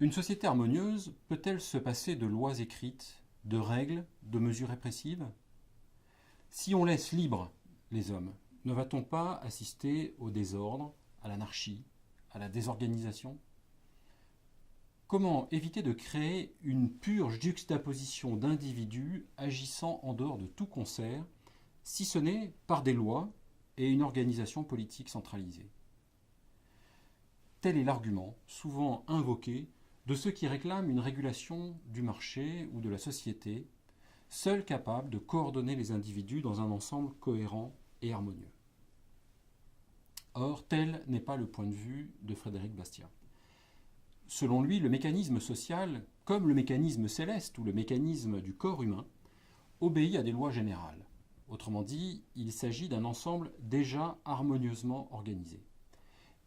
Une société harmonieuse peut-elle se passer de lois écrites, de règles, de mesures répressives? Si on laisse libres les hommes, ne va-t-on pas assister au désordre, à l'anarchie, à la désorganisation? Comment éviter de créer une pure juxtaposition d'individus agissant en dehors de tout concert, si ce n'est par des lois et une organisation politique centralisée? Tel est l'argument, souvent invoqué, de ceux qui réclament une régulation du marché ou de la société, seule capable de coordonner les individus dans un ensemble cohérent et harmonieux. Or, tel n'est pas le point de vue de Frédéric Bastiat. Selon lui, le mécanisme social, comme le mécanisme céleste ou le mécanisme du corps humain, obéit à des lois générales. Autrement dit, il s'agit d'un ensemble déjà harmonieusement organisé.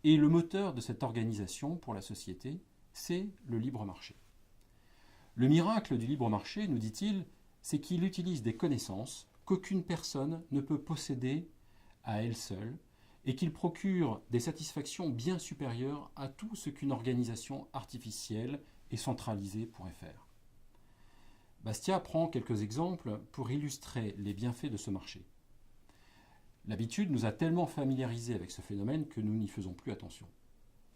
Et le moteur de cette organisation pour la société, c'est le libre marché. Le miracle du libre marché, nous dit-il, c'est qu'il utilise des connaissances qu'aucune personne ne peut posséder à elle seule et qu'il procure des satisfactions bien supérieures à tout ce qu'une organisation artificielle et centralisée pourrait faire. Bastiat prend quelques exemples pour illustrer les bienfaits de ce marché. L'habitude nous a tellement familiarisés avec ce phénomène que nous n'y faisons plus attention.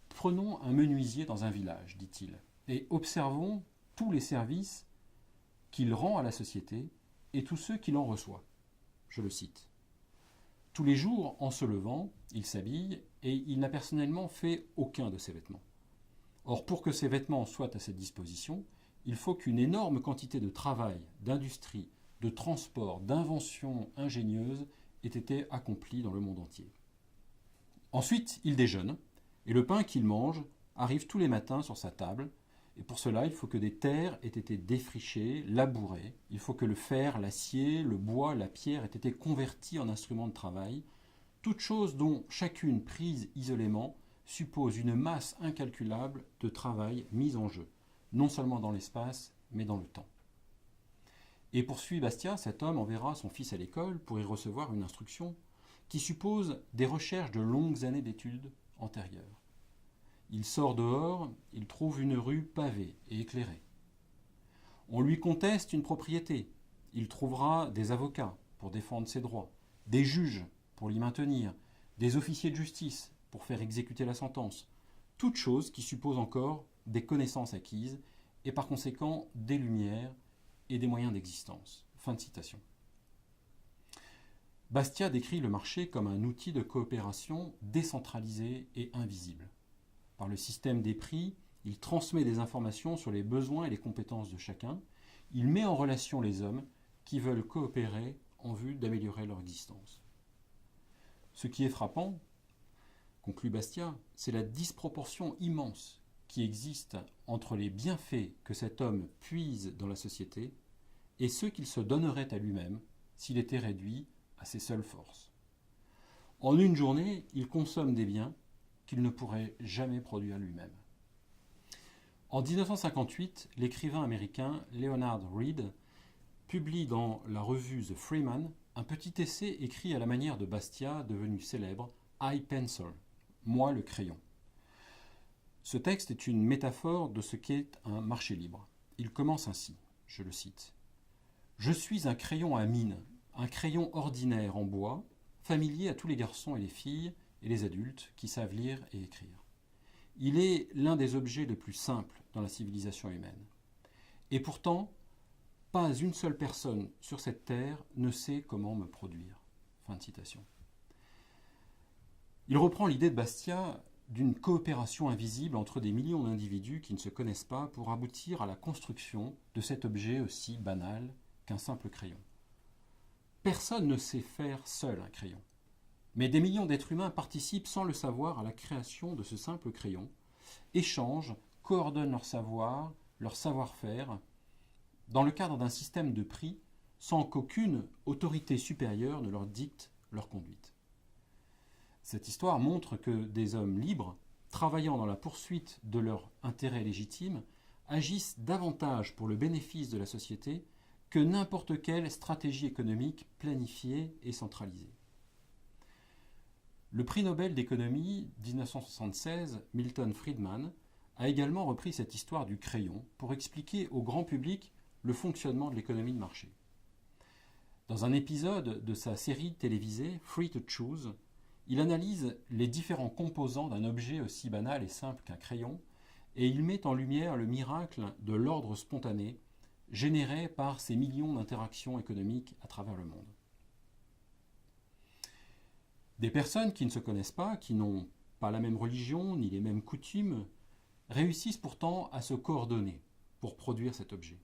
Prenons un menuisier dans un village, dit-il, et observons tous les services qu'il rend à la société et tous ceux qu'il en reçoit. Je le cite. Tous les jours, en se levant, il s'habille et il n'a personnellement fait aucun de ses vêtements. Or, pour que ces vêtements soient à cette disposition, il faut qu'une énorme quantité de travail, d'industrie, de transport, d'inventions ingénieuses ait été accomplie dans le monde entier. Ensuite, il déjeune, et le pain qu'il mange arrive tous les matins sur sa table, et pour cela, il faut que des terres aient été défrichées, labourées, il faut que le fer, l'acier, le bois, la pierre aient été convertis en instruments de travail, toutes choses dont chacune prise isolément suppose une masse incalculable de travail mis en jeu, non seulement dans l'espace, mais dans le temps. Et poursuit Bastiat, cet homme enverra son fils à l'école pour y recevoir une instruction qui suppose des recherches de longues années d'études antérieures. Il sort dehors, il trouve une rue pavée et éclairée. On lui conteste une propriété, il trouvera des avocats pour défendre ses droits, des juges pour l'y maintenir, des officiers de justice pour faire exécuter la sentence, toutes choses qui supposent encore des connaissances acquises et par conséquent des lumières et des moyens d'existence. Fin de citation. Bastiat décrit le marché comme un outil de coopération décentralisé et invisible. Par le système des prix, il transmet des informations sur les besoins et les compétences de chacun. Il met en relation les hommes qui veulent coopérer en vue d'améliorer leur existence. Ce qui est frappant, conclut Bastiat, c'est la disproportion immense qui existe entre les bienfaits que cet homme puise dans la société et ceux qu'il se donnerait à lui-même s'il était réduit à ses seules forces. En une journée, il consomme des biens qu'il ne pourrait jamais produire lui-même. En 1958, l'écrivain américain Leonard Read publie dans la revue The Freeman un petit essai écrit à la manière de Bastiat, devenu célèbre, I Pencil, moi le crayon. Ce texte est une métaphore de ce qu'est un marché libre. Il commence ainsi, je le cite. « Je suis un crayon à mine, un crayon ordinaire en bois, familier à tous les garçons et les filles et les adultes qui savent lire et écrire. Il est l'un des objets les plus simples dans la civilisation humaine. Et pourtant, pas une seule personne sur cette terre ne sait comment me produire. » Fin de citation. Il reprend l'idée de Bastiat d'une coopération invisible entre des millions d'individus qui ne se connaissent pas pour aboutir à la construction de cet objet aussi banal qu'un simple crayon. Personne ne sait faire seul un crayon. Mais des millions d'êtres humains participent sans le savoir à la création de ce simple crayon, échangent, coordonnent leur savoir, leur savoir-faire, dans le cadre d'un système de prix, sans qu'aucune autorité supérieure ne leur dicte leur conduite. Cette histoire montre que des hommes libres, travaillant dans la poursuite de leur intérêt légitime, agissent davantage pour le bénéfice de la société que n'importe quelle stratégie économique planifiée et centralisée. Le prix Nobel d'économie 1976, Milton Friedman, a également repris cette histoire du crayon pour expliquer au grand public le fonctionnement de l'économie de marché. Dans un épisode de sa série télévisée Free to Choose, il analyse les différents composants d'un objet aussi banal et simple qu'un crayon, et il met en lumière le miracle de l'ordre spontané généré par ces millions d'interactions économiques à travers le monde. Des personnes qui ne se connaissent pas, qui n'ont pas la même religion ni les mêmes coutumes, réussissent pourtant à se coordonner pour produire cet objet.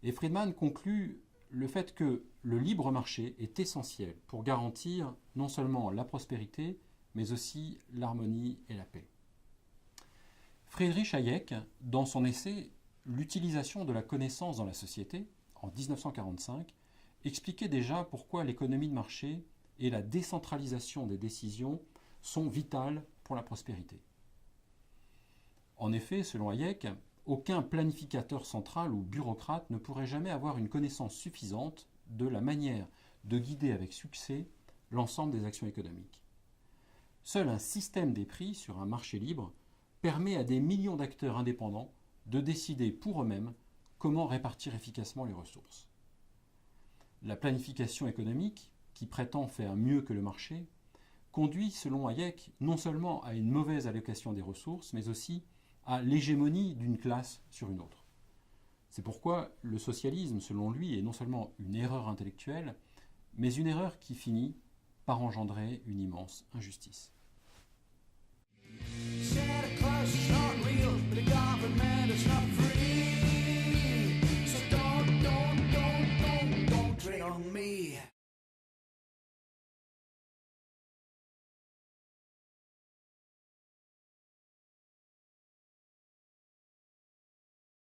Et Friedman conclut le fait que le libre marché est essentiel pour garantir non seulement la prospérité, mais aussi l'harmonie et la paix. Friedrich Hayek, dans son essai « L'utilisation de la connaissance dans la société » en 1945, expliquait déjà pourquoi l'économie de marché et la décentralisation des décisions sont vitales pour la prospérité. En effet, selon Hayek, aucun planificateur central ou bureaucrate ne pourrait jamais avoir une connaissance suffisante de la manière de guider avec succès l'ensemble des actions économiques. Seul un système des prix sur un marché libre permet à des millions d'acteurs indépendants de décider pour eux-mêmes comment répartir efficacement les ressources. La planification économique, qui prétend faire mieux que le marché, conduit, selon Hayek, non seulement à une mauvaise allocation des ressources, mais aussi à l'hégémonie d'une classe sur une autre. C'est pourquoi le socialisme, selon lui, est non seulement une erreur intellectuelle, mais une erreur qui finit par engendrer une immense injustice. Santa Claus